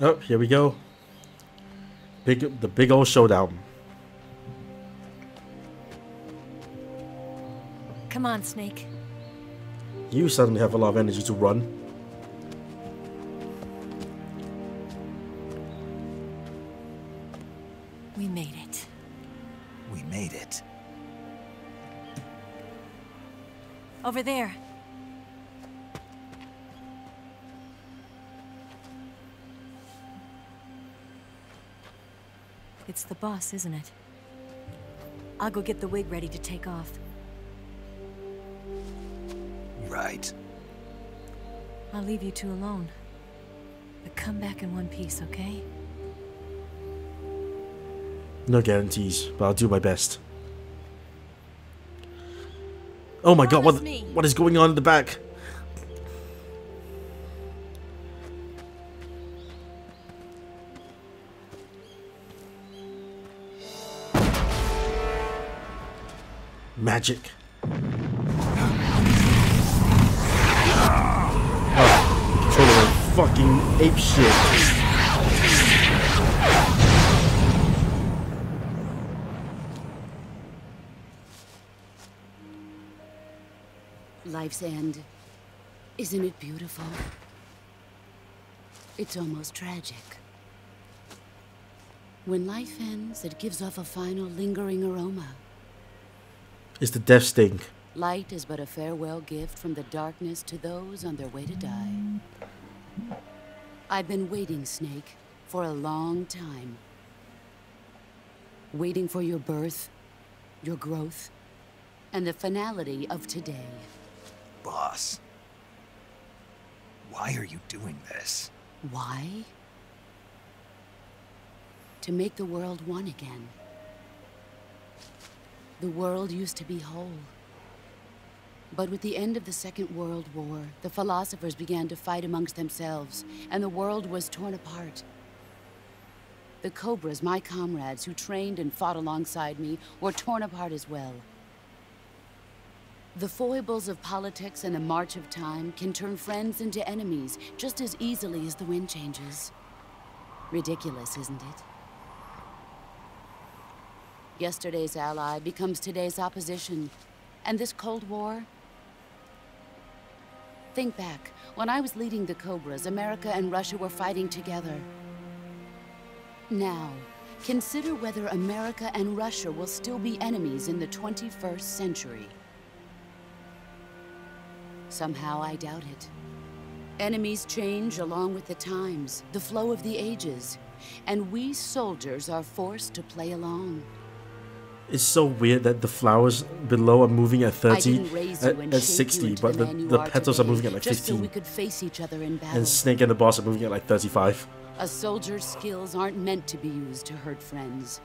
Oh, here we go. The big old showdown. Come on, Snake. You suddenly have a lot of energy to run. We made it. We made it. Over there. It's the boss, isn't it? I'll go get the wig ready to take off. Right. I'll leave you two alone. But come back in one piece, okay? No guarantees, but I'll do my best. Oh my god, what is going on in the back? Magic. Oh, controller fucking ape shit. Life's end. Isn't it beautiful? It's almost tragic. When life ends, it gives off a final lingering aroma. It's the death sting. Light is but a farewell gift from the darkness to those on their way to die. I've been waiting, Snake, for a long time. Waiting for your birth, your growth, and the finality of today. Boss, why are you doing this? Why? To make the world one again. The world used to be whole. But with the end of the Second World War, the philosophers began to fight amongst themselves, and the world was torn apart. The Cobras, my comrades who trained and fought alongside me, were torn apart as well. The foibles of politics and the march of time can turn friends into enemies just as easily as the wind changes. Ridiculous, isn't it? Yesterday's ally becomes today's opposition. And this Cold War? Think back. When I was leading the Cobras, America and Russia were fighting together. Now, consider whether America and Russia will still be enemies in the 21st century. Somehow I doubt it. Enemies change along with the times, the flow of the ages, and we soldiers are forced to play along. It's so weird that the flowers below are moving at 30, at 60, but the petals are moving at like 15. So we could face each other in battle. And Snake and the boss are moving at like 35. A soldier's skills aren't meant to be used to hurt friends.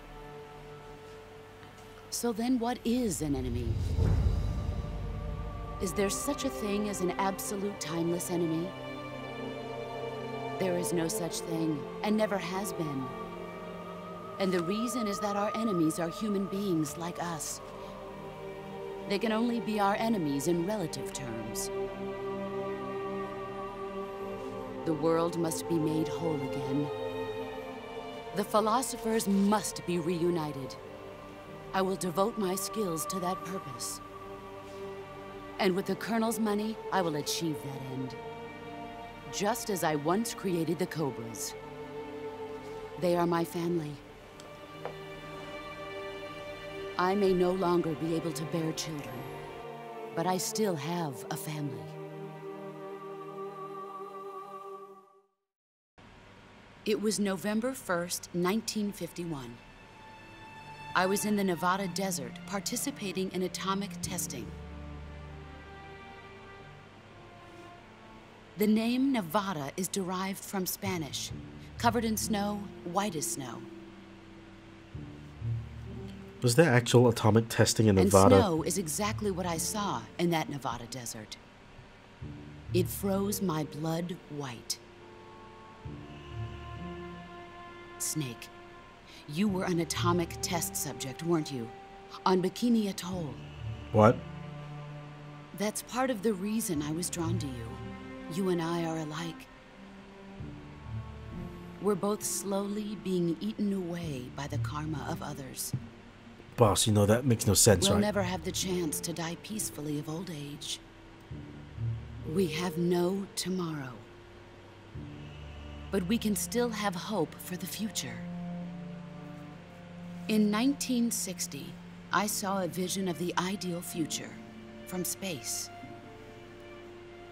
So then what is an enemy? Is there such a thing as an absolute timeless enemy? There is no such thing, and never has been. And the reason is that our enemies are human beings like us. They can only be our enemies in relative terms. The world must be made whole again. The philosophers must be reunited. I will devote my skills to that purpose. And with the Colonel's money, I will achieve that end. Just as I once created the Cobras. They are my family. I may no longer be able to bear children, but I still have a family. It was November 1st, 1951. I was in the Nevada desert participating in atomic testing. The name Nevada is derived from Spanish, covered in snow, white as snow. Was there actual atomic testing in Nevada? And snow is exactly what I saw in that Nevada desert. It froze my blood white. Snake, you were an atomic test subject, weren't you? On Bikini Atoll. What? That's part of the reason I was drawn to you. You and I are alike. We're both slowly being eaten away by the karma of others. Boss, you know that makes no sense, We'll right? never have the chance to die peacefully of old age. We have no tomorrow. But we can still have hope for the future. In 1960, I saw a vision of the ideal future from space.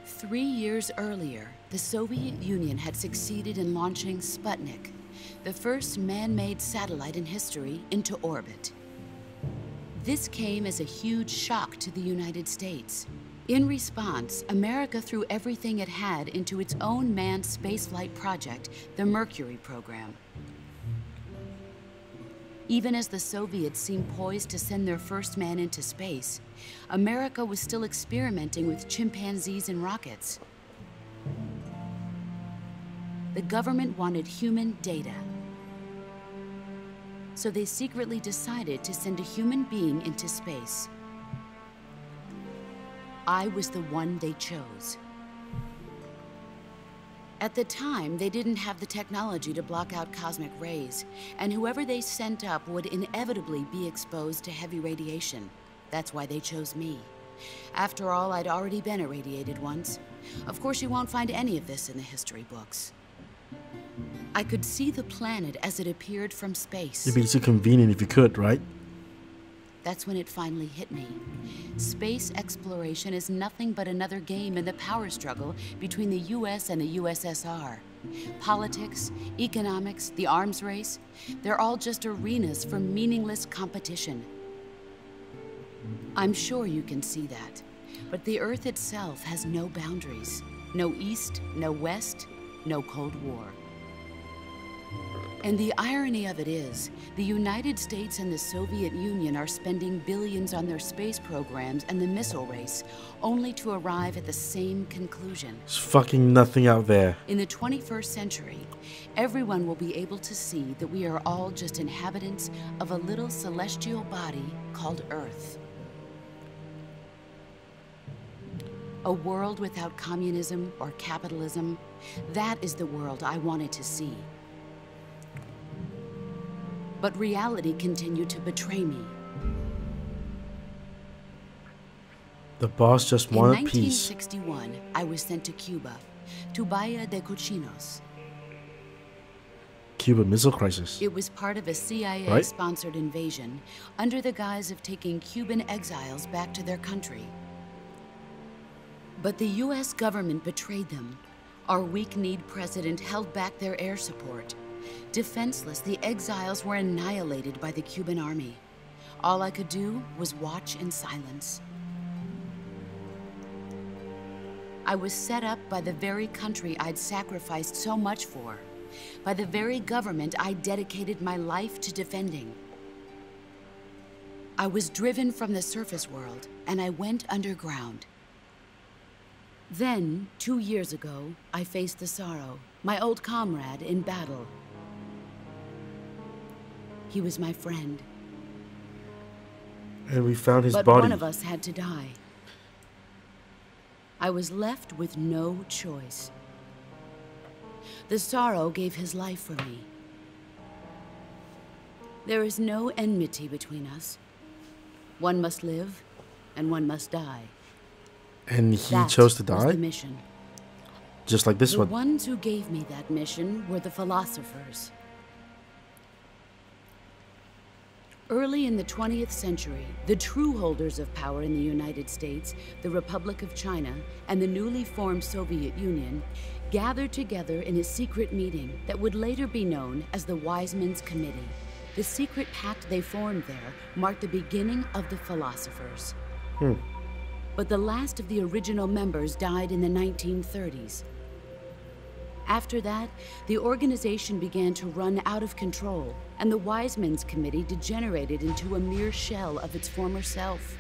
3 years earlier, the Soviet Union had succeeded in launching Sputnik, the first man-made satellite in history, into orbit. This came as a huge shock to the United States. In response, America threw everything it had into its own manned spaceflight project, the Mercury program. Even as the Soviets seemed poised to send their first man into space, America was still experimenting with chimpanzees and rockets. The government wanted human data. So they secretly decided to send a human being into space. I was the one they chose. At the time, they didn't have the technology to block out cosmic rays, and whoever they sent up would inevitably be exposed to heavy radiation. That's why they chose me. After all, I'd already been irradiated once. Of course, you won't find any of this in the history books. I could see the planet as it appeared from space. It'd be so convenient if you could, right? That's when it finally hit me. Space exploration is nothing but another game in the power struggle between the US and the USSR. Politics, economics, the arms race, they're all just arenas for meaningless competition. I'm sure you can see that, but the Earth itself has no boundaries. No East, no West, no Cold War. And the irony of it is, the United States and the Soviet Union are spending billions on their space programs and the missile race, only to arrive at the same conclusion. There's fucking nothing out there. In the 21st century, everyone will be able to see that we are all just inhabitants of a little celestial body called Earth. A world without communism or capitalism, that is the world I wanted to see. But reality continued to betray me. The boss just wanted peace. In 1961, I was sent to Cuba, to Bahia de Cochinos. Cuba Missile Crisis. It was part of a CIA-sponsored invasion under the guise of taking Cuban exiles back to their country. But the US government betrayed them. Our weak-kneed president held back their air support. Defenseless, the exiles were annihilated by the Cuban army. All I could do was watch in silence. I was set up by the very country I'd sacrificed so much for, by the very government I dedicated my life to defending. I was driven from the surface world, and I went underground. Then, 2 years ago, I faced the Sorrow, my old comrade in battle. He was my friend. And we found his body. But one of us had to die. I was left with no choice. The Sorrow gave his life for me. There is no enmity between us. One must live, and one must die. And he That chose to was die? the mission. Just like this The one. ones who gave me that mission were the philosophers. Early in the 20th century, the true holders of power in the United States, the Republic of China, and the newly formed Soviet Union gathered together in a secret meeting that would later be known as the Wise Men's Committee. The secret pact they formed there marked the beginning of the philosophers. But the last of the original members died in the 1930s. After that, the organization began to run out of control, and the Wise Men's Committee degenerated into a mere shell of its former self.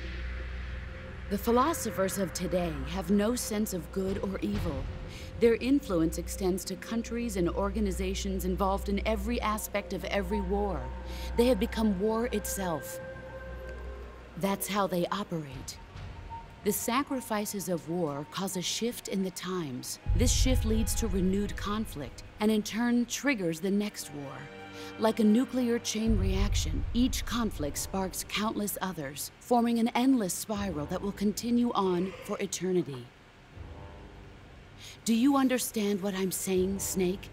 The philosophers of today have no sense of good or evil. Their influence extends to countries and organizations involved in every aspect of every war. They have become war itself. That's how they operate. The sacrifices of war cause a shift in the times. This shift leads to renewed conflict, and in turn triggers the next war. Like a nuclear chain reaction, each conflict sparks countless others, forming an endless spiral that will continue on for eternity. Do you understand what I'm saying, Snake?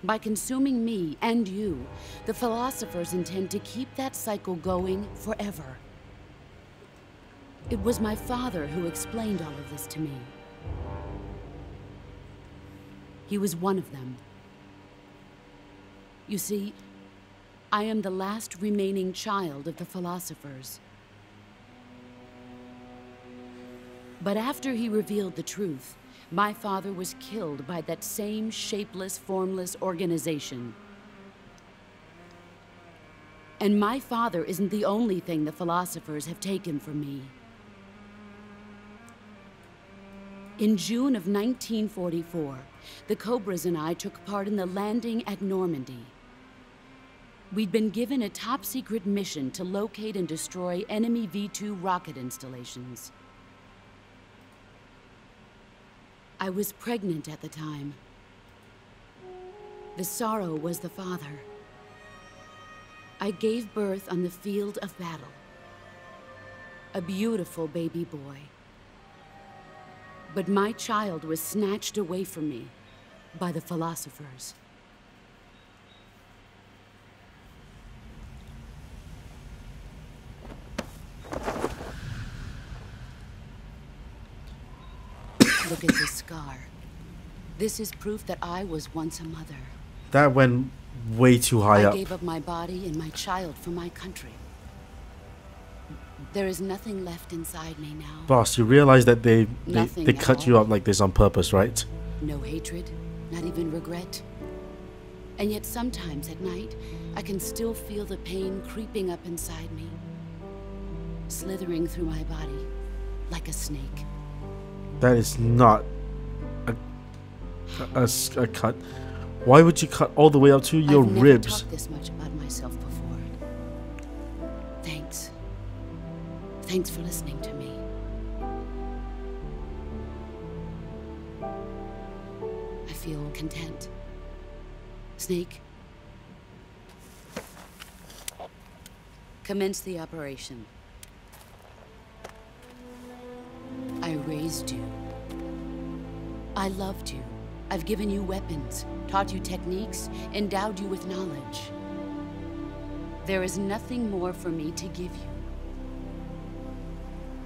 By consuming me and you, the philosophers intend to keep that cycle going forever. It was my father who explained all of this to me. He was one of them. You see, I am the last remaining child of the philosophers. But after he revealed the truth, my father was killed by that same shapeless, formless organization. And my father isn't the only thing the philosophers have taken from me. In June of 1944, the Cobras and I took part in the landing at Normandy. We'd been given a top-secret mission to locate and destroy enemy V-2 rocket installations. I was pregnant at the time. The sorrow was the father. I gave birth on the field of battle. A beautiful baby boy. But my child was snatched away from me by the philosophers. Look at this scar. This is proof that I was once a mother. That went way too high up. I gave up my body and my child for my country. There is nothing left inside me now. Boss, you realize that they cut all. you up like this on purpose, right? No hatred, not even regret. And yet sometimes at night, I can still feel the pain creeping up inside me, slithering through my body like a snake. That is not a cut. Why would you cut all the way up to your I've ribs? never talked this much about myself before. Thanks. Thanks for listening to me. I feel content. Snake, commence the operation. I raised you. I loved you. I've given you weapons, taught you techniques, endowed you with knowledge. There is nothing more for me to give you.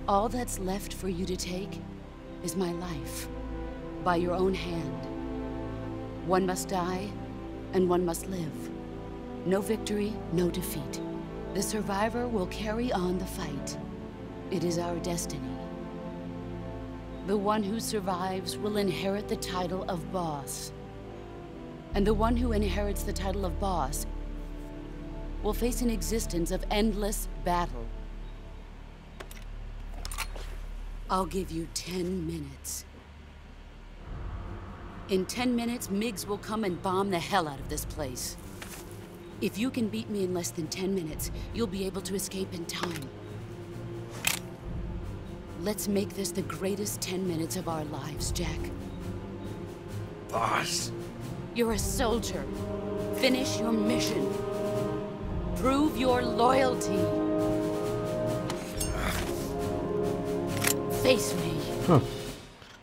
All that's left for you to take is my life, by your own hand. One must die, and one must live. No victory, no defeat. The survivor will carry on the fight. It is our destiny. The one who survives will inherit the title of boss. And the one who inherits the title of boss will face an existence of endless battle. I'll give you 10 minutes. In 10 minutes, MiGs will come and bomb the hell out of this place. If you can beat me in less than 10 minutes, you'll be able to escape in time. Let's make this the greatest 10 minutes of our lives, Jack. Boss. You're a soldier. Finish your mission. Prove your loyalty. Face me. Huh.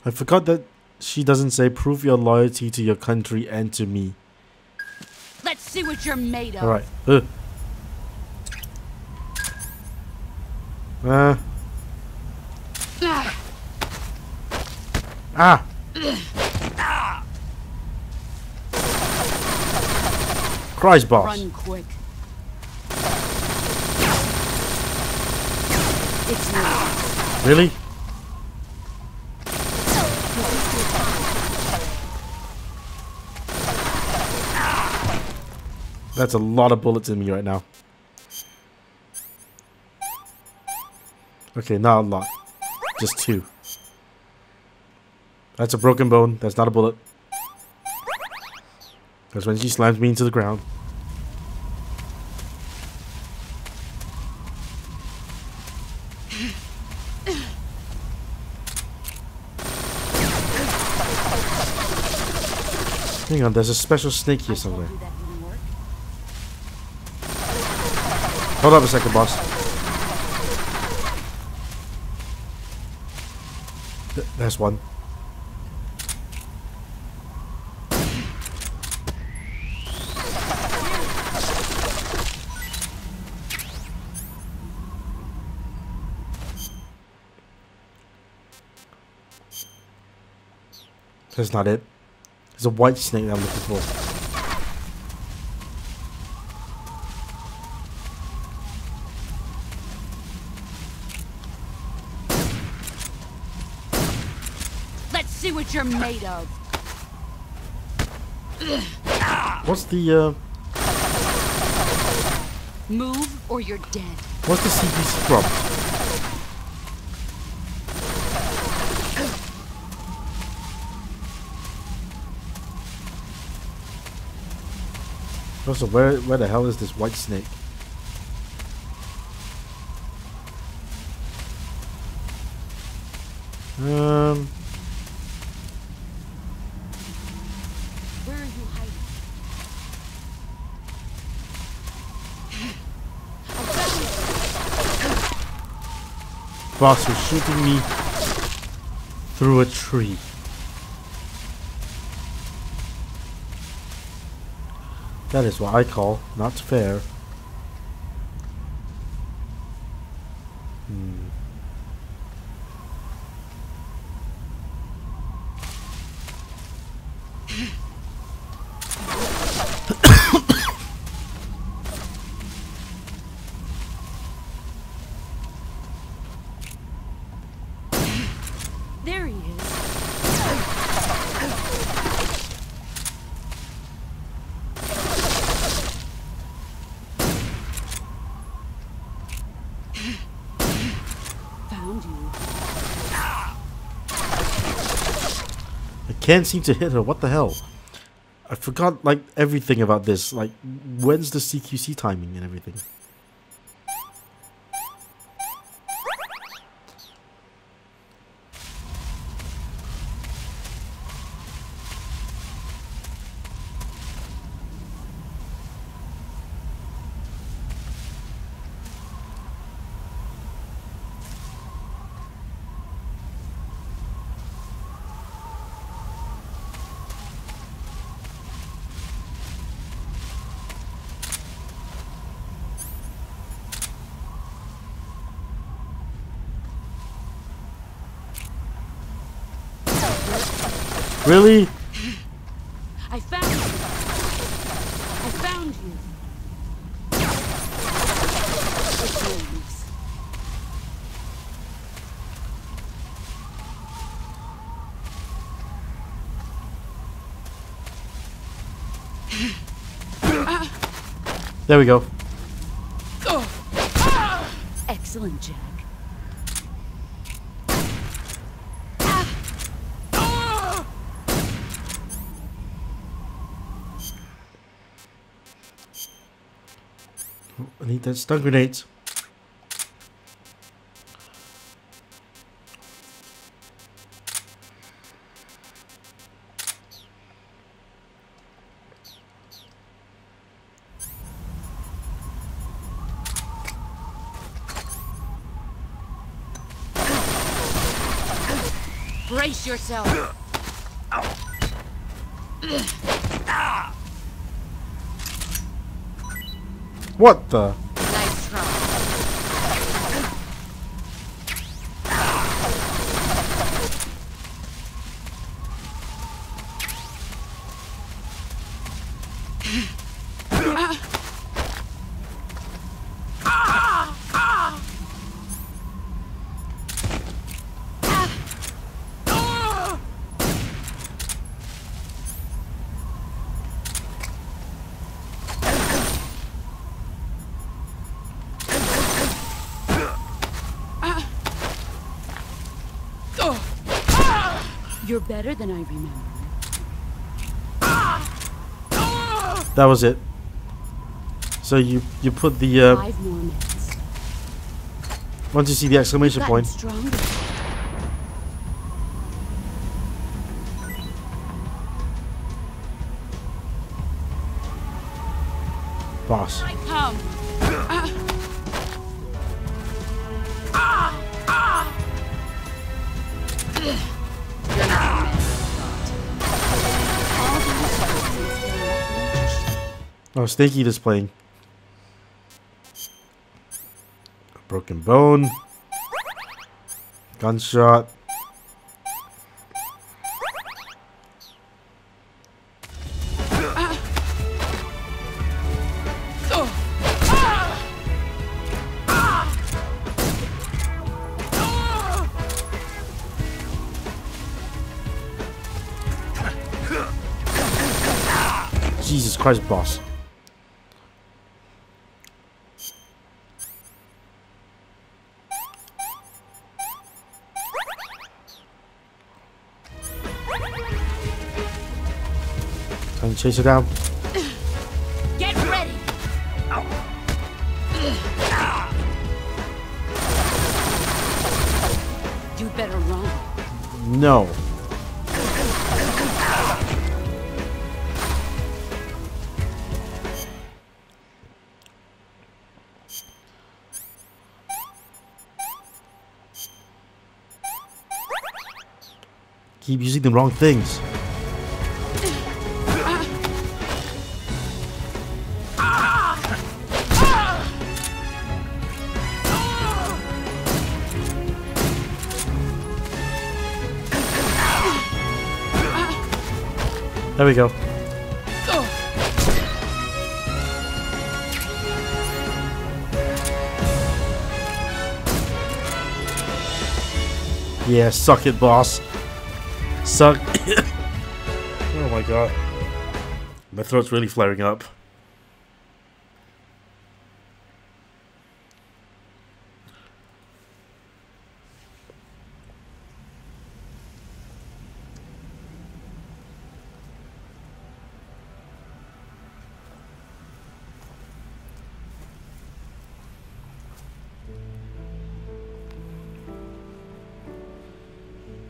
I forgot that she doesn't say prove your loyalty to your country and to me. Let's see what you're made of. Alright. Ah! Christ, boss. Run quick. It's yours. Really? That's a lot of bullets in me right now. Okay, not a lot. Just 2. That's a broken bone. That's not a bullet. That's when she slams me into the ground. Hang on, there's a special snake here somewhere. Hold up a second, boss. There's one. That's not it. There's a white snake that I'm looking for. Let's see what you're made of. What's the Move or you're dead. what's the CPC prompt? Also, where the hell is this white snake? Where are you hiding? Boss was shooting me through a tree. That is what I call not fair. There he is. Found you. I can't seem to hit her. What the hell? I forgot like everything about this. Like, when's the CQC timing and everything? Really? I found you. I found you. It's no use. There we go. Excellent, Jack. I need that stun grenades. Brace yourself. What the? Nice try. You're better than I remember. That was it. So you put the 5 more minutes. once you see the exclamation Gotten point. stronger. Boss. I come. Oh, Stinky displaying. A broken bone. Gunshot. Jesus Christ, boss. Time to chase it down. Get ready. You better run. No. Keep using the wrong things. There we go. Yeah, suck it, boss. Suck. Oh my god. My throat's really flaring up.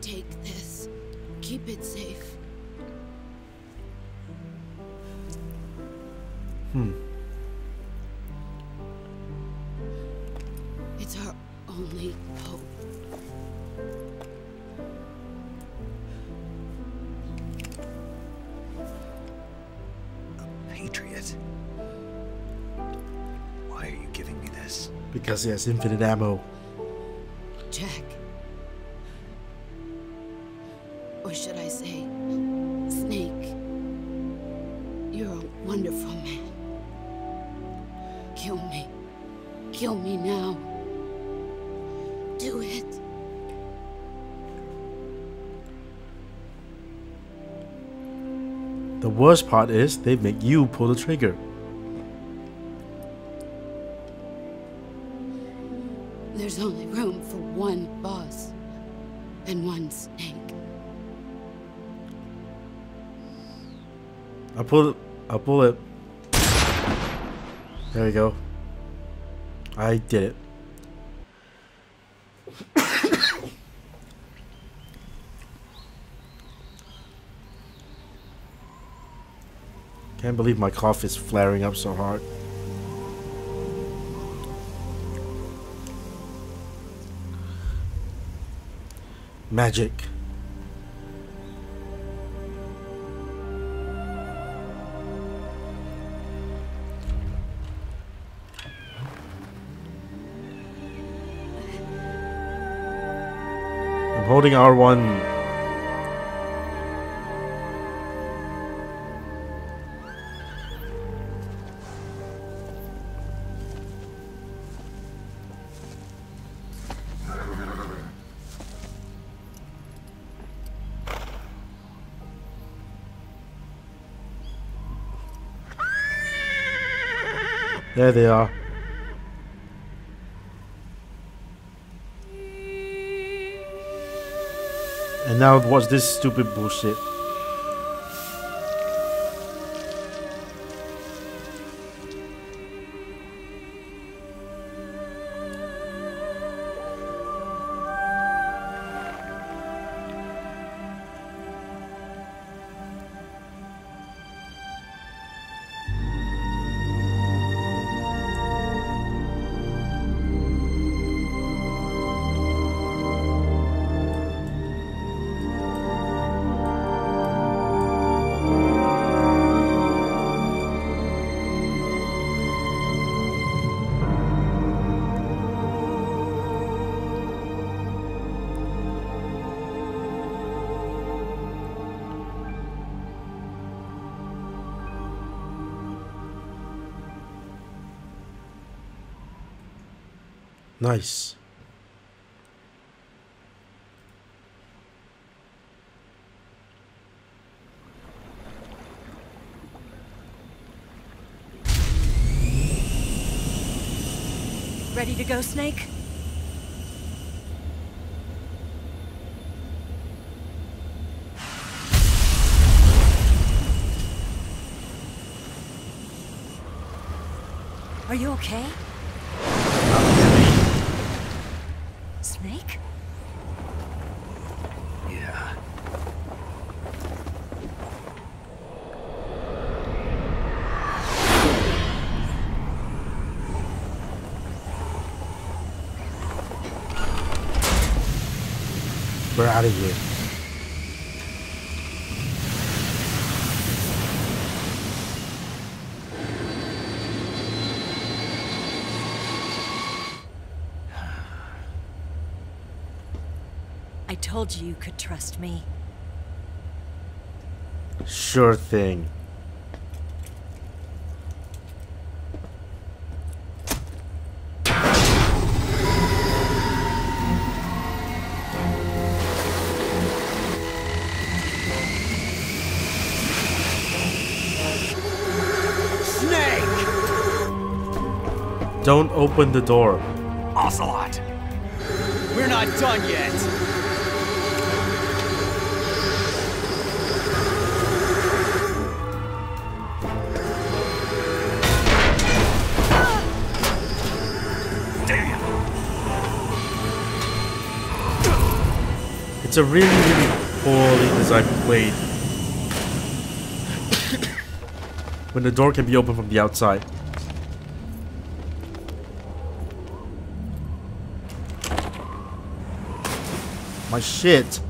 Take this. Keep it safe. It's our only hope. A patriot? Why are you giving me this? Because he has infinite ammo. Jack. Or should I say, Snake. You're a wonderful man. Kill me. Kill me now. Do it. The worst part is they make you pull the trigger. There's only room for one boss and one Snake. I'll pull it. There we go. I did it. Can't believe my cough is flaring up so hard. Magic. I'm holding R1. There they are. And now what's this stupid bullshit? Nice. Ready to go, Snake? Are you okay? Snake? Yeah. We're out of here. I told you you could trust me. Sure thing. Snake! Don't open the door. Ocelot! We're not done yet! It's a really, really poorly designed blade. When the door can be opened from the outside. My shit.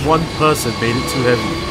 One person made it too heavy.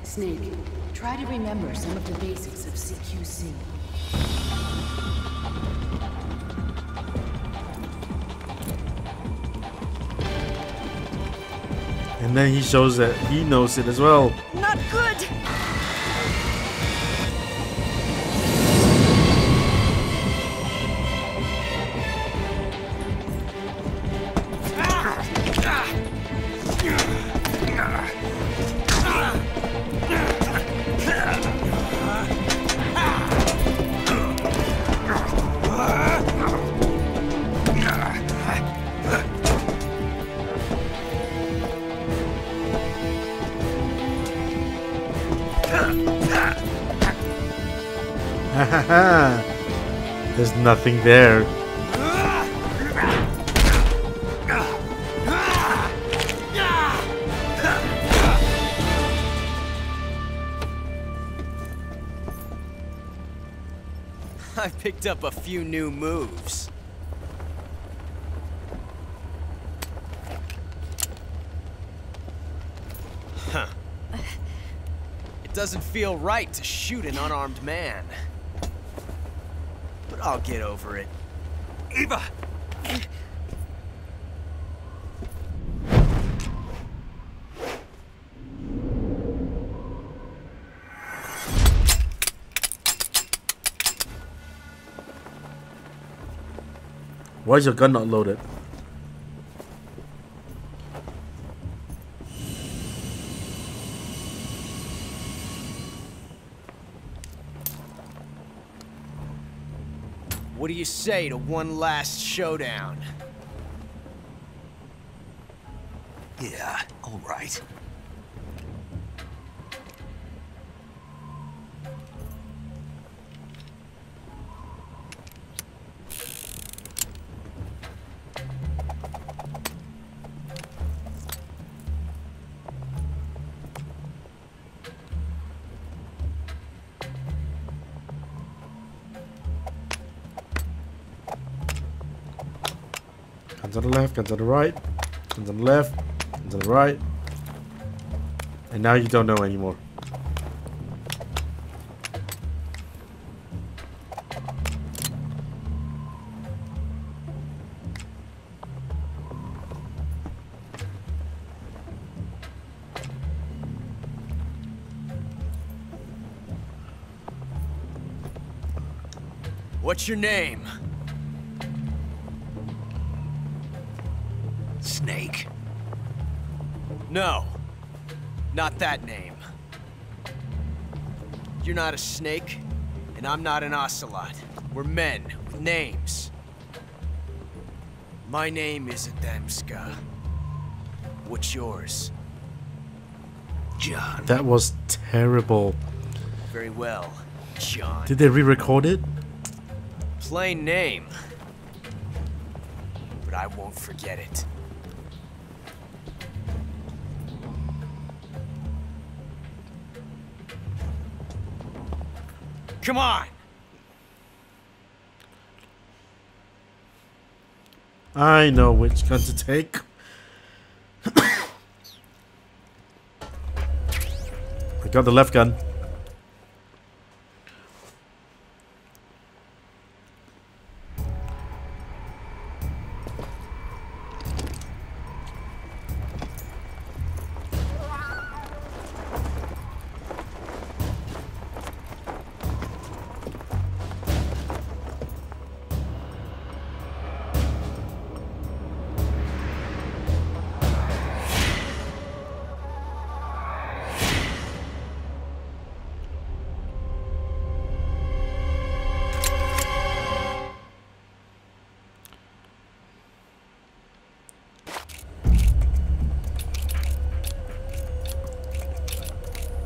Snake, try to remember some of the basics of CQC. And then he shows that he knows it as well. Not good! There's nothing there. I picked up a few new moves. Huh. It doesn't feel right to shoot an unarmed man. But I'll get over it. Eva! Why is your gun not loaded? What do you say to one last showdown? Yeah, all right. Guns on the left, guns on the right, guns on the left, guns on the right. And now you don't know anymore. What's your name? Snake. No. Not that name. You're not a snake, and I'm not an ocelot. We're men with names. My name is Adamska. What's yours? John. That was terrible. Very well, John. Did they re-record it? Plain name. But I won't forget it. Come on! I know which gun to take. I got the left gun.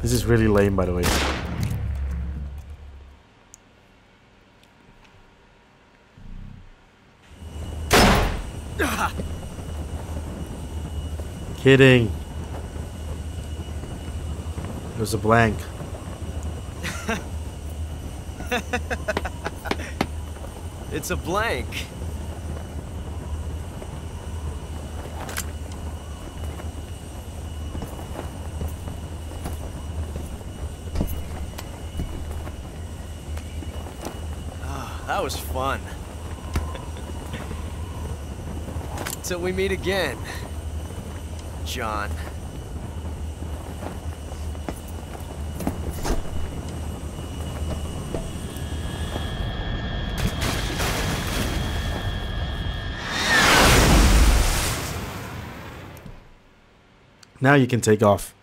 This is really lame, by the way. Kidding. It was a blank. It's a blank. That was fun. Till we meet again, John. Now you can take off.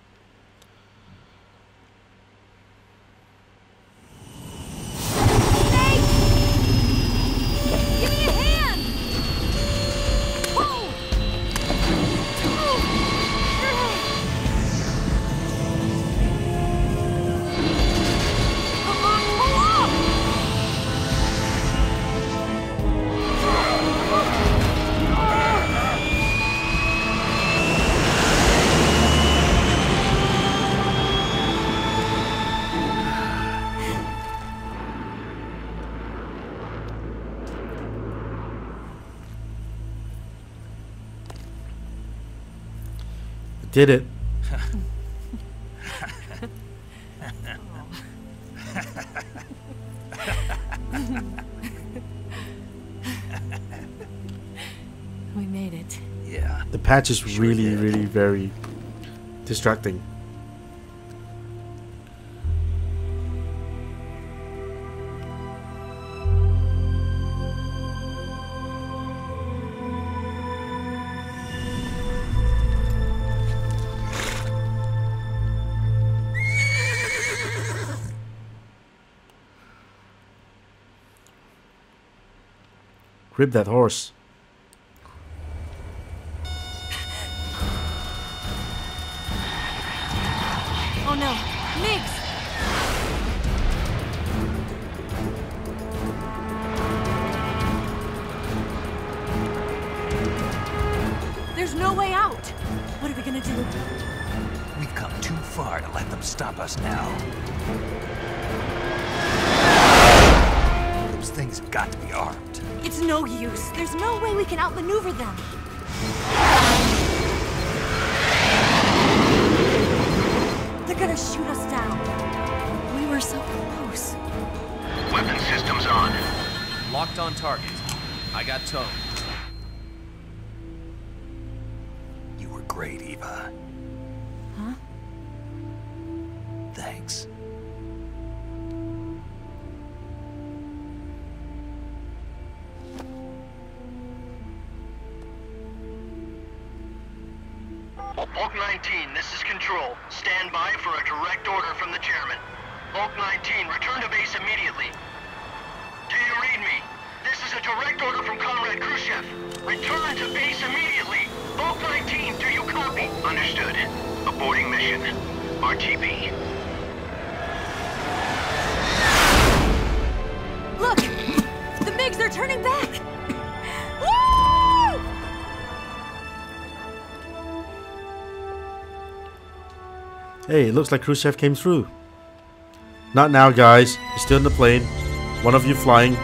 Did it. We made it. Yeah. The patch is really, really very distracting. Rip that horse. Oh no, Mix! There's no way out. What are we gonna do? We've come too far to let them stop us now. Those things have got to be armed. It's no use. There's no way we can outmaneuver them. They're gonna shoot us down. We were so close. Weapon systems on. Locked on target. I got towed. You were great, Eva. Huh? Thanks. Hulk 19, this is Control. Stand by for a direct order from the chairman. Hulk 19, return to base immediately. Do you read me? This is a direct order from Comrade Khrushchev. Return to base immediately. Hulk 19, do you copy? Understood. Aborting mission. RTB. Look! The MiGs are turning back! Woo! Hey, it looks like Khrushchev came through. Not now, guys. He's still in the plane. One of you flying.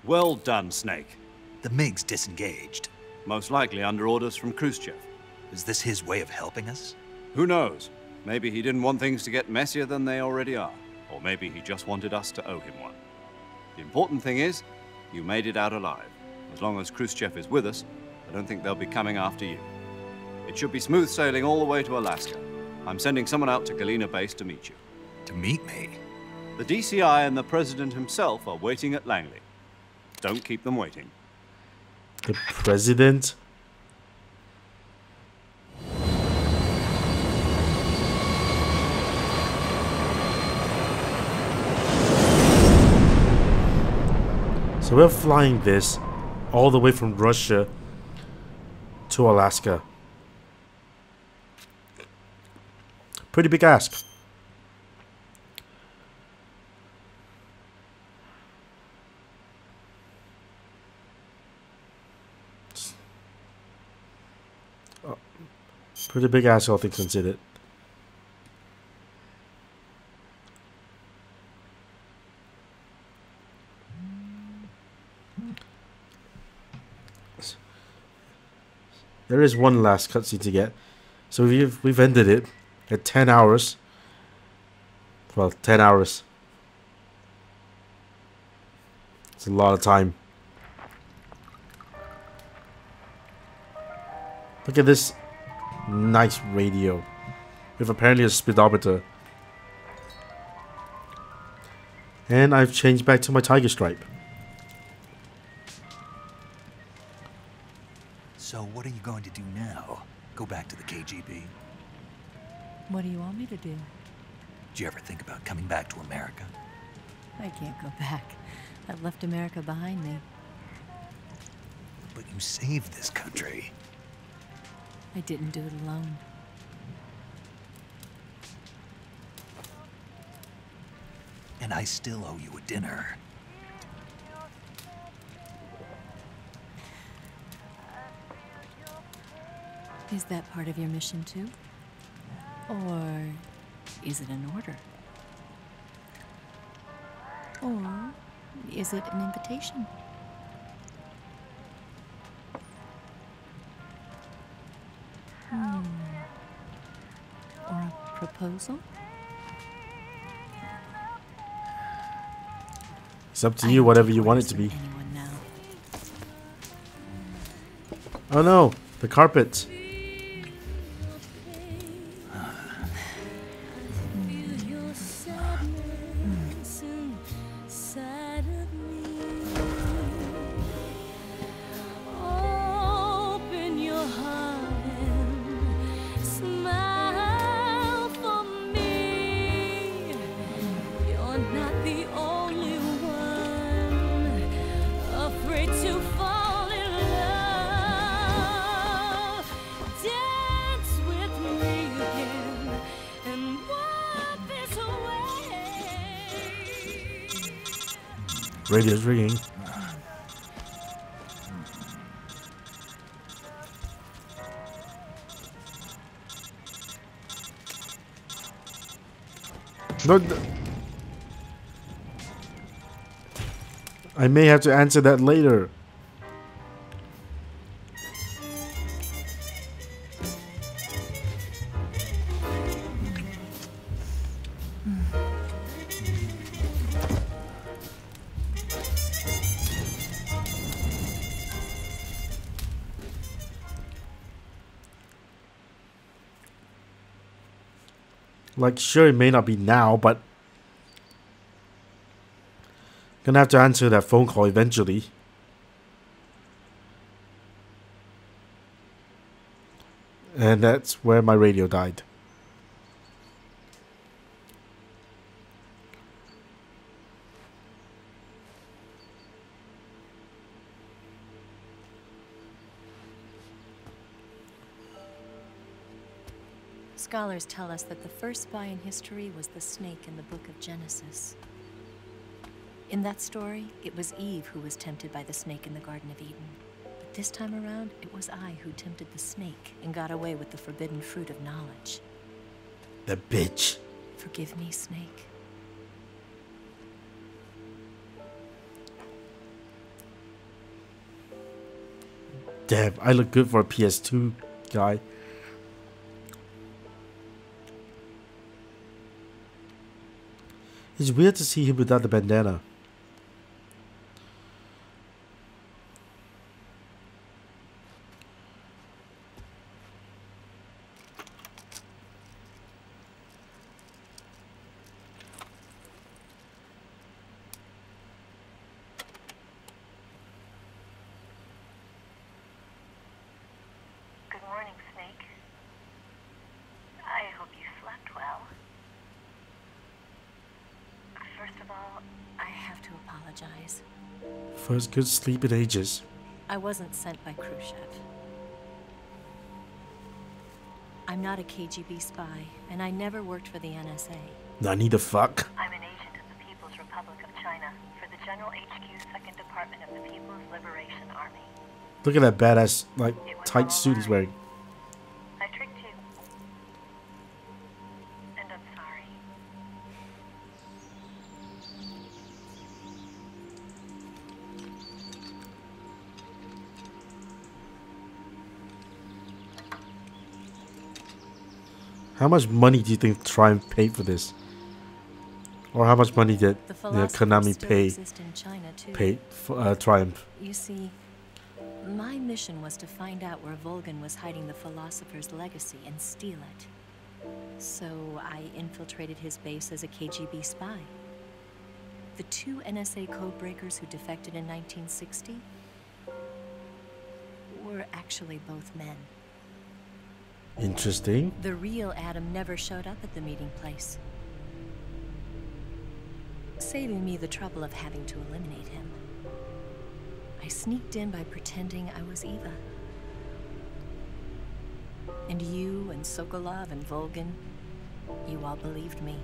Well done, Snake. The MiG's disengaged. Most likely under orders from Khrushchev. Is this his way of helping us? Who knows? Maybe he didn't want things to get messier than they already are. Or maybe he just wanted us to owe him one. The important thing is, you made it out alive. As long as Khrushchev is with us, I don't think they'll be coming after you. It should be smooth sailing all the way to Alaska. I'm sending someone out to Galena Base to meet you. To meet me? The DCI and the President himself are waiting at Langley. Don't keep them waiting. The President? So we're flying this all the way from Russia to Alaska. Pretty big ask. Pretty big ask, all things considered. There is one last cutscene to get. So we've ended it at 10 hours. Well, 10 hours. It's a lot of time. Look at this nice radio with apparently a speedometer. And I've changed back to my tiger stripe. So what are you going to do now? Go back to the KGB? What do you want me to do? Did you ever think about coming back to America? I can't go back. I've left America behind me. But you saved this country. I didn't do it alone. And I still owe you a dinner. Is that part of your mission too? Or is it an order? Or is it an invitation? Or a proposal? It's up to you, whatever you want it to be. Anyone now. Oh no, the carpet. Radio's ringing. No. I may have to answer that later. Like, sure, it may not be now, but gonna have to answer that phone call eventually. And that's where my radio died. Scholars tell us that the first spy in history was the snake in the book of Genesis. In that story, it was Eve who was tempted by the snake in the Garden of Eden. But this time around, it was I who tempted the snake and got away with the forbidden fruit of knowledge. The bitch. Forgive me, Snake. Damn, I look good for a PS2 guy. It's weird to see him without the bandana. Good morning, Snake. I hope you slept well. First of all, I have to apologize. First good sleep in ages. I wasn't sent by Khrushchev. I'm not a KGB spy, and I never worked for the NSA. Nani the fuck? I'm an agent of the People's Republic of China for the General HQ 2nd Department of the People's Liberation Army. Look at that badass, like, tight suit he's wearing. I tricked you. And I'm sorry. How much money do you think Triumph paid for this? Or how much money did Konami pay Triumph? You see, my mission was to find out where Volgin was hiding the philosopher's legacy and steal it. So I infiltrated his base as a KGB spy. The two NSA codebreakers who defected in 1960 were actually both men. Interesting. The real Adam never showed up at the meeting place, saving me the trouble of having to eliminate him. I sneaked in by pretending I was Eva. And you and Sokolov and Volgin, you all believed me.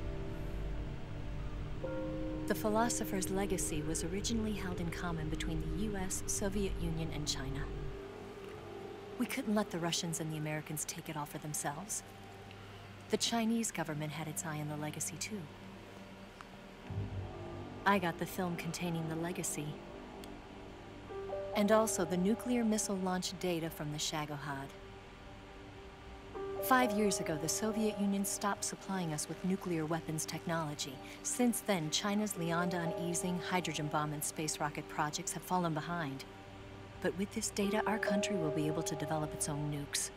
The philosopher's legacy was originally held in common between the US, Soviet Union, and China. We couldn't let the Russians and the Americans take it all for themselves. The Chinese government had its eye on the legacy too. I got the film containing the legacy, and also the nuclear missile launch data from the Shagohod. 5 years ago, the Soviet Union stopped supplying us with nuclear weapons technology. Since then, China's Lianda and Easing, hydrogen bomb and space rocket projects have fallen behind. But with this data, our country will be able to develop its own nukes.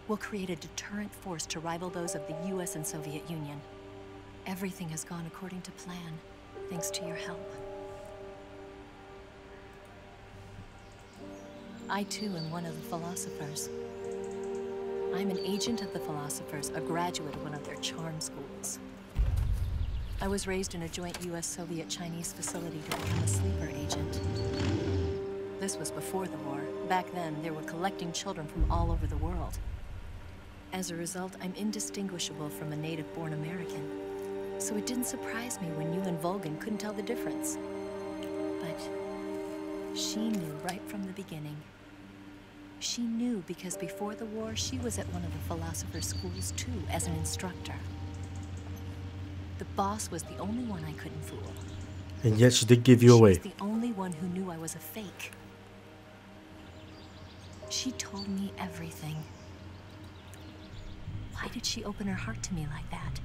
We'll create a deterrent force to rival those of the US and Soviet Union. Everything has gone according to plan, thanks to your help. I too am one of the philosophers. I'm an agent of the philosophers, a graduate of one of their charm schools. I was raised in a joint US-Soviet-Chinese facility to become a sleeper agent. This was before the war. Back then, they were collecting children from all over the world. As a result, I'm indistinguishable from a native-born American. So it didn't surprise me when you and Volgin couldn't tell the difference. But she knew right from the beginning. She knew because before the war, she was at one of the philosopher's schools too, as an instructor. The boss was the only one I couldn't fool. And yet she did give you away. She was the only one who knew I was a fake. She told me everything. Why did she open her heart to me like that?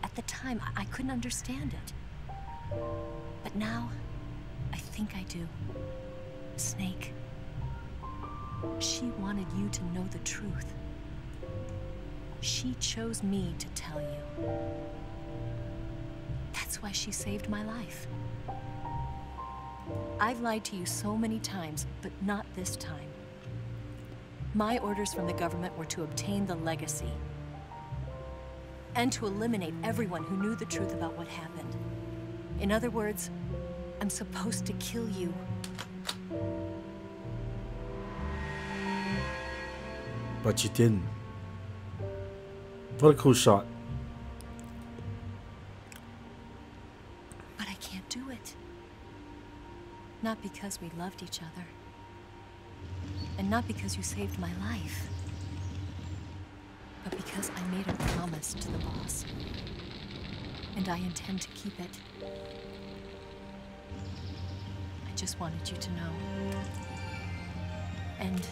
At the time, I couldn't understand it. But now, I think I do. Snake. She wanted you to know the truth. She chose me to tell you. That's why she saved my life. I've lied to you so many times, but not this time. My orders from the government were to obtain the legacy and to eliminate everyone who knew the truth about what happened. In other words, I'm supposed to kill you. But you didn't. What a cool shot. But I can't do it. Not because we loved each other. And not because you saved my life. But because I made a promise to the boss. And I intend to keep it. I just wanted you to know. And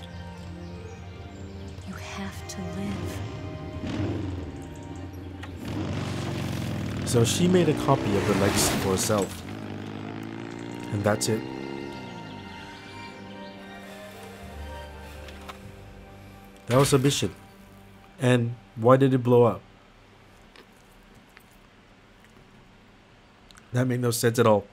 you have to live. So she made a copy of the legacy for herself. And that's it. That was her mission. And why did it blow up? That made no sense at all.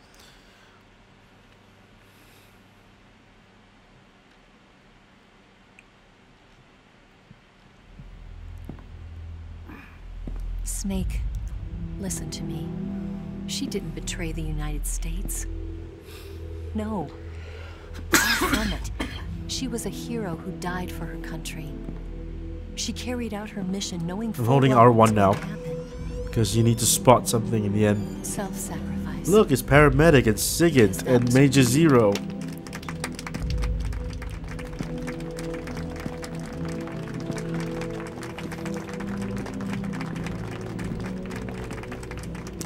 Snake, listen to me. She didn't betray the United States. No. Far from it. She was a hero who died for her country. She carried out her mission knowing I'm holding R1 now. Happen. Because you need to spot something in the end. Self-sacrifice. Look, it's Paramedic and Sigint and Major Zero.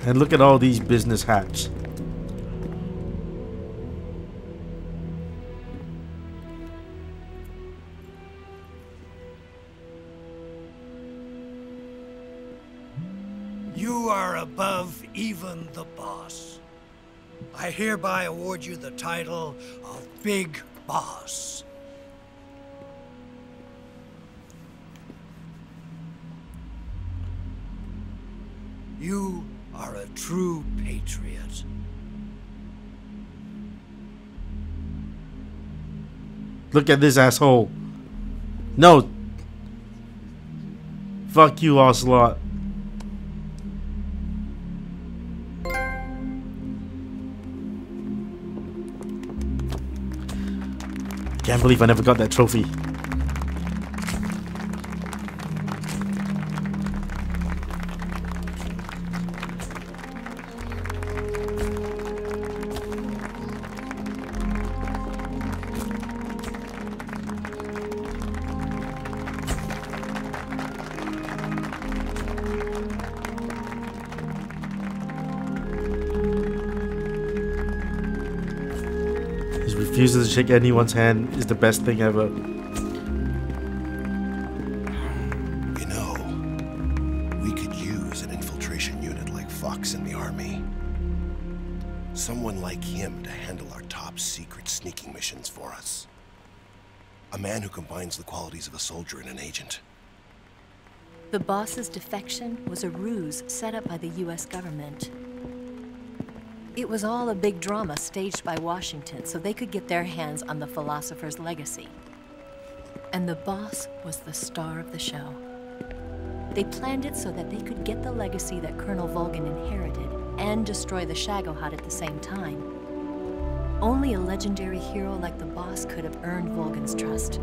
And look at all these business hats. You are above even the boss. I hereby award you the title of Big Boss. You are a true patriot. Look at this asshole. No. Fuck you, Ocelot. Can't believe I never got that trophy. Refuses to shake anyone's hand is the best thing ever. You know, we could use an infiltration unit like Fox in the army. Someone like him to handle our top secret sneaking missions for us. A man who combines the qualities of a soldier and an agent. The boss's defection was a ruse set up by the US government. It was all a big drama staged by Washington so they could get their hands on the philosopher's legacy. And the boss was the star of the show. They planned it so that they could get the legacy that Colonel Volgin inherited and destroy the Shagohod at the same time. Only a legendary hero like the boss could have earned Volgin's trust.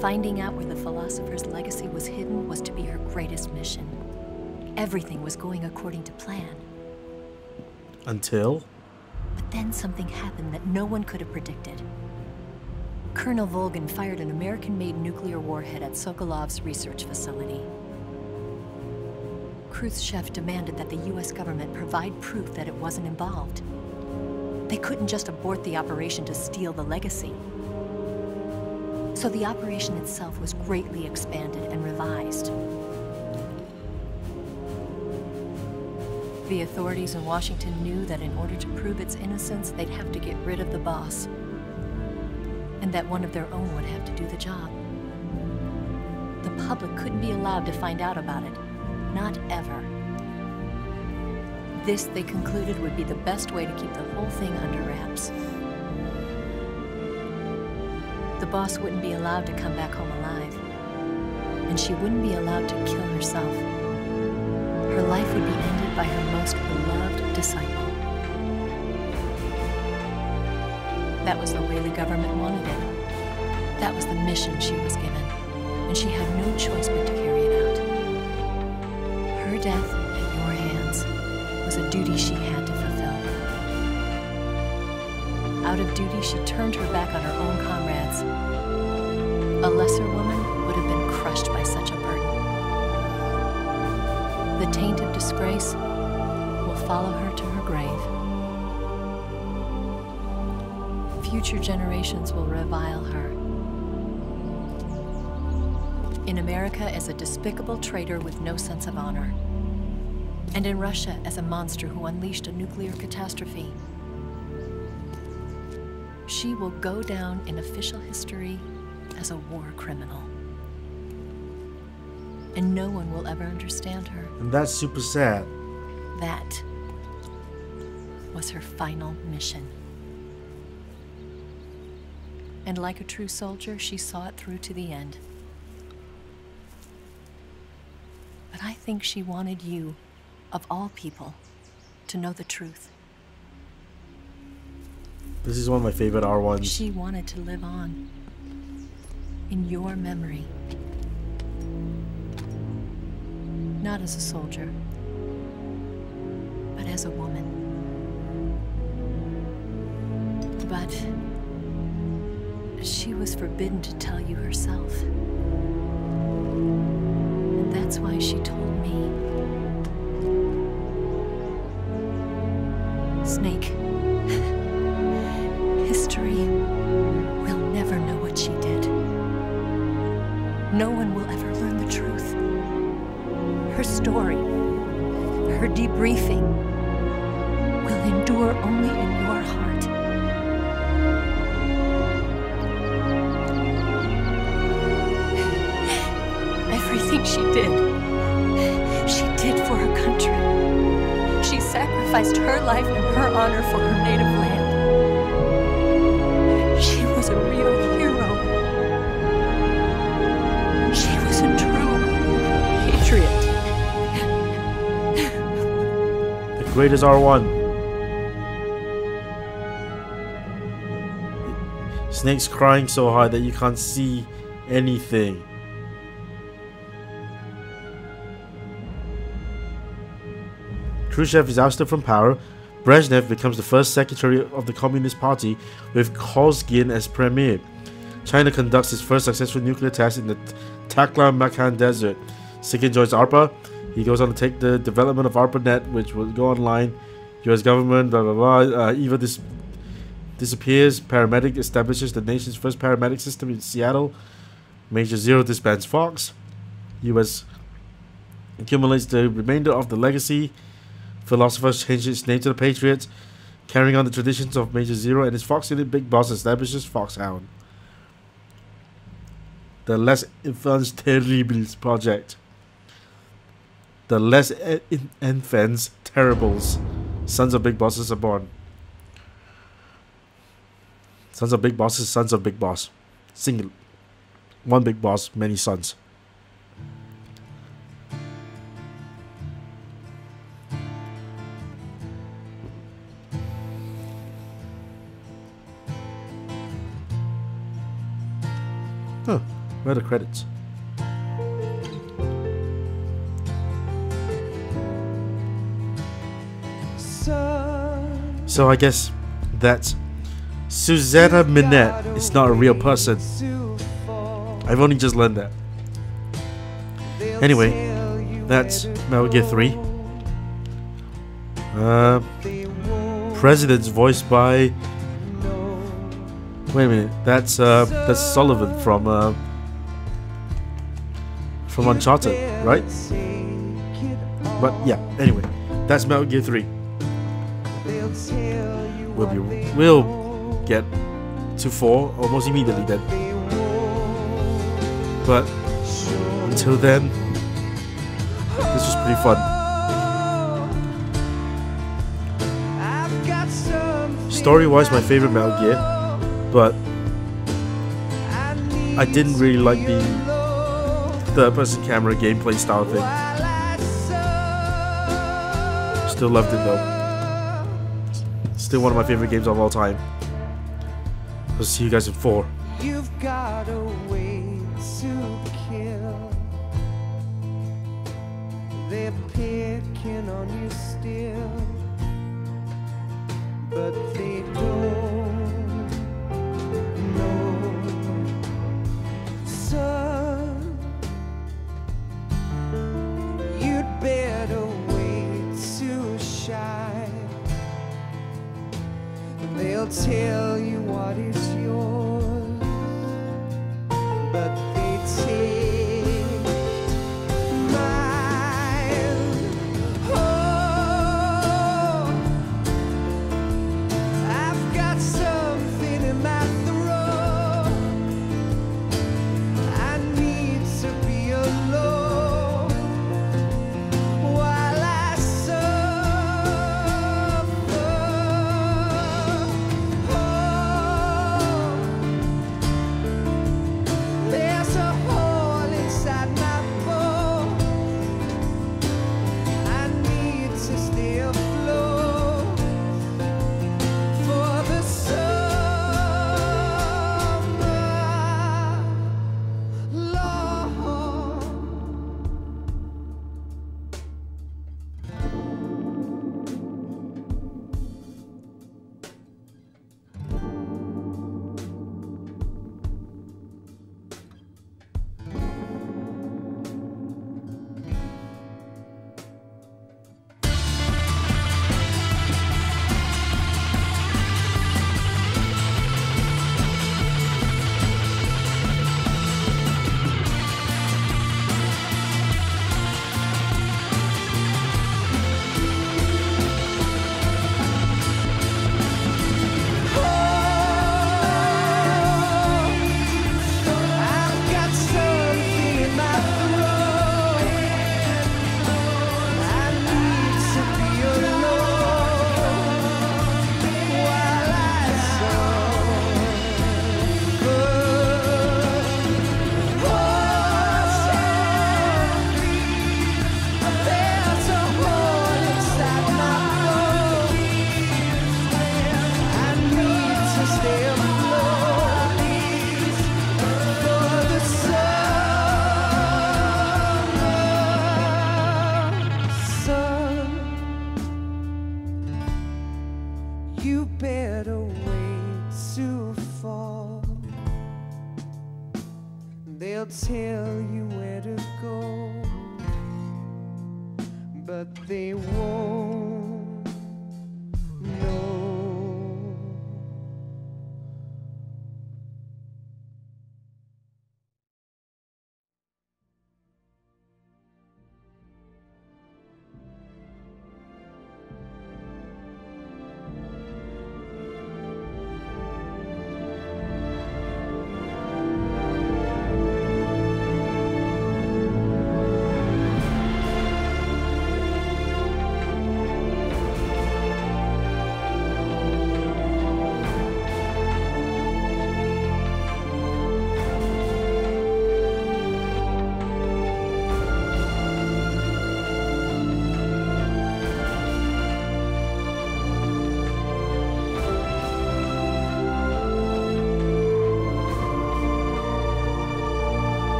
Finding out where the philosopher's legacy was hidden was to be her greatest mission. Everything was going according to plan. Until? But then something happened that no one could have predicted. Colonel Volgin fired an American-made nuclear warhead at Sokolov's research facility. Khrushchev demanded that the US government provide proof that it wasn't involved. They couldn't just abort the operation to steal the legacy. So the operation itself was greatly expanded and revised. The authorities in Washington knew that in order to prove its innocence, they'd have to get rid of the boss, and that one of their own would have to do the job. The public couldn't be allowed to find out about it. Not ever. This, they concluded, would be the best way to keep the whole thing under wraps. The boss wouldn't be allowed to come back home alive, and she wouldn't be allowed to kill herself. Her life would be ended by her most beloved disciple. That was the way the government wanted it. That was the mission she was given, and she had no choice but to carry it out. Her death at your hands was a duty she had to fulfill. Out of duty, she turned her back on her own comrades. A lesser woman would have been crushed by such a burden. The taint of disgrace will follow her to her grave. Future generations will revile her. In America as a despicable traitor with no sense of honor. And in Russia as a monster who unleashed a nuclear catastrophe. She will go down in official history as a war criminal. And no one will ever understand her. And that's super sad. That was her final mission. And like a true soldier, she saw it through to the end. But I think she wanted you, of all people, to know the truth. This is one of my favorite R1s. She wanted to live on in your memory. Not as a soldier, but as a woman. But she was forbidden to tell you herself. And that's why she told me. Snake, history will never know what she did. No one will ever learn the truth. Her story, her debriefing, will endure only in your heart. Everything she did for her country. She sacrificed her life and her honor for her native land. She was a real hero. She was a true patriot. The greatest R1. Snake's crying so hard that you can't see anything. Khrushchev is ousted from power. Brezhnev becomes the first secretary of the Communist Party with Kozgin as premier. China conducts its first successful nuclear test in the Taklamakan Desert. Sikin joins ARPA. He goes on to take the development of ARPANET, which will go online. US government, blah blah blah. Eva disappears. Paramedic establishes the nation's first paramedic system in Seattle. Major Zero disbands Fox. US accumulates the remainder of the legacy. Philosophers change its name to the Patriots, carrying on the traditions of Major Zero, and his Fox Unit Big Boss establishes Foxhound. The Les Enfants Terribles project. The Les Enfants Terribles. Sons of Big Bosses are born. Sons of Big Bosses, Sons of Big Boss. Single. One big boss, many sons. Huh, where are the credits? So I guess that Susanna Minette is not a real person. I've only just learned that. Anyway, That's Metal Gear 3. President's voiced by... Wait a minute, that's Sullivan from Uncharted, right? But yeah, anyway, that's Metal Gear 3. We'll get to 4 almost immediately then. But until then, this was pretty fun. Story-wise, my favorite Metal Gear, but I didn't really like the third-person camera gameplay style thing. Still loved it though. Still one of my favorite games of all time. I'll see you guys in 4. You've got a way to kill. They're picking on you still, but they don't know. Son, you'd better wait to shine. They'll tell you what is yours, but they take mine. Oh, I've got something in my throat. I need to be alone while I suffer. There's a hole inside my bones. I need to stay afloat for the summer, Lord. I've got something in my throat. I need to be alone while I suffer. There's a hole inside my bones. I need to stay afloat for the summer. Son, you better wait to fall. They'll tell you where to go, but they won't know.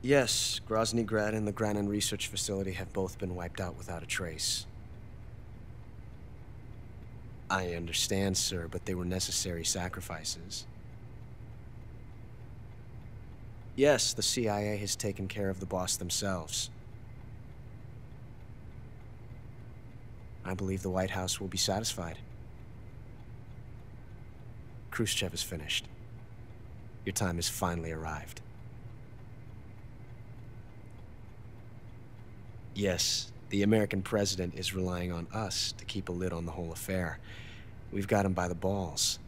Yes, Grozny Grad and the Granin Research Facility have both been wiped out without a trace. I understand, sir, but they were necessary sacrifices. Yes, the CIA has taken care of the boss themselves. I believe the White House will be satisfied. Khrushchev is finished. Your time has finally arrived. Yes, the American president is relying on us to keep a lid on the whole affair. We've got him by the balls.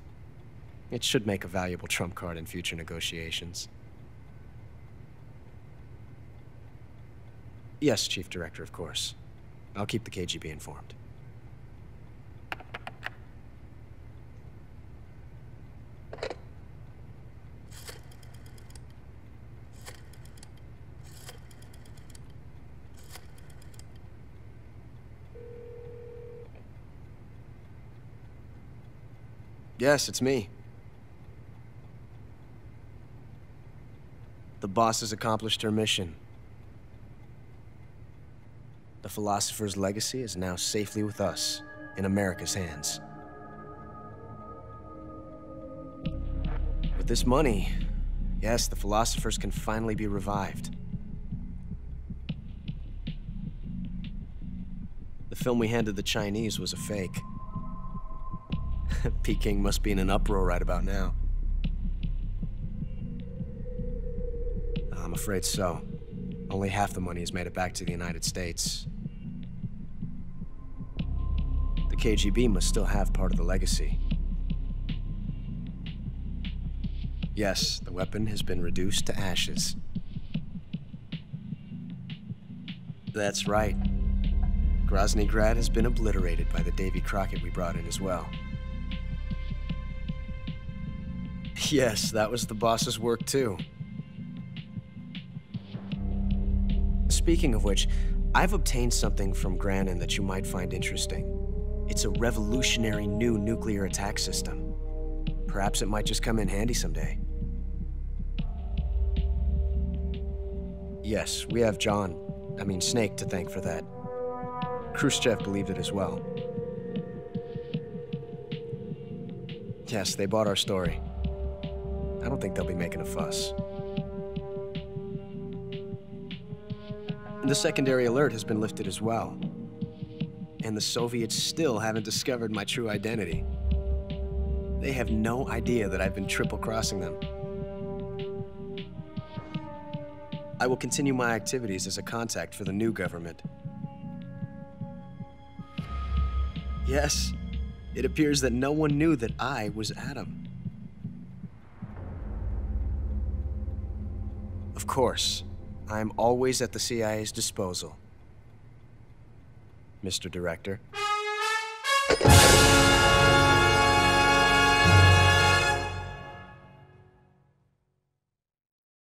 It should make a valuable trump card in future negotiations. Yes, Chief Director, of course. I'll keep the KGB informed. Yes, it's me. The boss has accomplished her mission. The philosopher's legacy is now safely with us, in America's hands. With this money, yes, the philosophers can finally be revived. The film we handed the Chinese was a fake. Peking must be in an uproar right about now. I'm afraid so. Only half the money has made it back to the United States. The KGB must still have part of the legacy. Yes, the weapon has been reduced to ashes. That's right. Grozny Grad has been obliterated by the Davy Crockett we brought in as well. Yes, that was the boss's work too. Speaking of which, I've obtained something from Granin that you might find interesting. It's a revolutionary new nuclear attack system. Perhaps it might just come in handy someday. Yes, we have Snake to thank for that. Khrushchev believed it as well. Yes, they bought our story. I don't think they'll be making a fuss. The secondary alert has been lifted as well. And the Soviets still haven't discovered my true identity. They have no idea that I've been triple-crossing them. I will continue my activities as a contact for the new government. Yes, it appears that no one knew that I was Adam. Of course, I'm always at the CIA's disposal, Mr. Director.